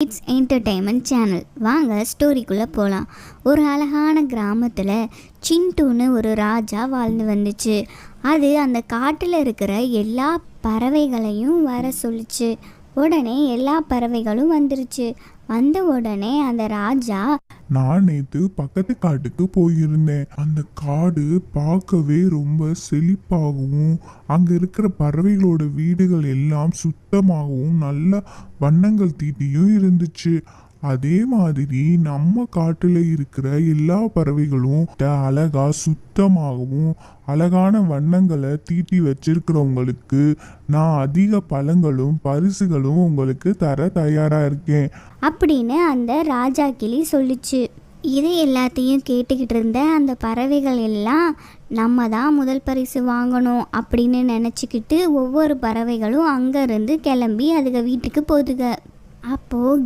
Maths entertainment channel. வாங்க ஸ்டோரிக்குள்ளே போகலாம். ஒரு அழகான கிராமத்தில் சின்டூன்னு ஒரு ராஜா வாழ்ந்து வந்துச்சு. அது அந்த காட்டில் இருக்கிற எல்லா பறவைகளையும் வர சொல்லிச்சு. உடனே எல்லா பறவைகளும் வந்துருச்சு. வந்த உடனே அந்த ராஜா, நான் நேத்து பக்கத்து காட்டுக்கு போயிருந்தேன். அந்த காடு பார்க்கவே ரொம்ப செழிப்பாகவும் அங்க இருக்கிற பறவைகளோட வீடுகள் எல்லாம் சுத்தமாகவும் நல்ல வண்ணங்கள் தீட்டியும் இருந்துச்சு. அதே மாதிரி நம்ம காட்டுல இருக்கிற எல்லா பறவைகளும் அழகா சுத்தமாகவும் அழகான வண்ணங்களை தீட்டி வச்சிருக்கிறவங்களுக்கு நான் அதிக பழங்களும் பரிசுகளும் உங்களுக்கு தர தயாரா இருக்கேன் அப்படின்னு அந்த ராஜா கிளி சொல்லிச்சு. இது எல்லாத்தையும் கேட்டுக்கிட்டு இருந்த அந்த பறவைகள் எல்லாம் நம்ம தான் முதல் பரிசு வாங்கணும் அப்படின்னு நினச்சிக்கிட்டு ஒவ்வொரு பறவைகளும் அங்கேருந்து கிளம்பி அதுக வீட்டுக்கு போதுக. அப்போது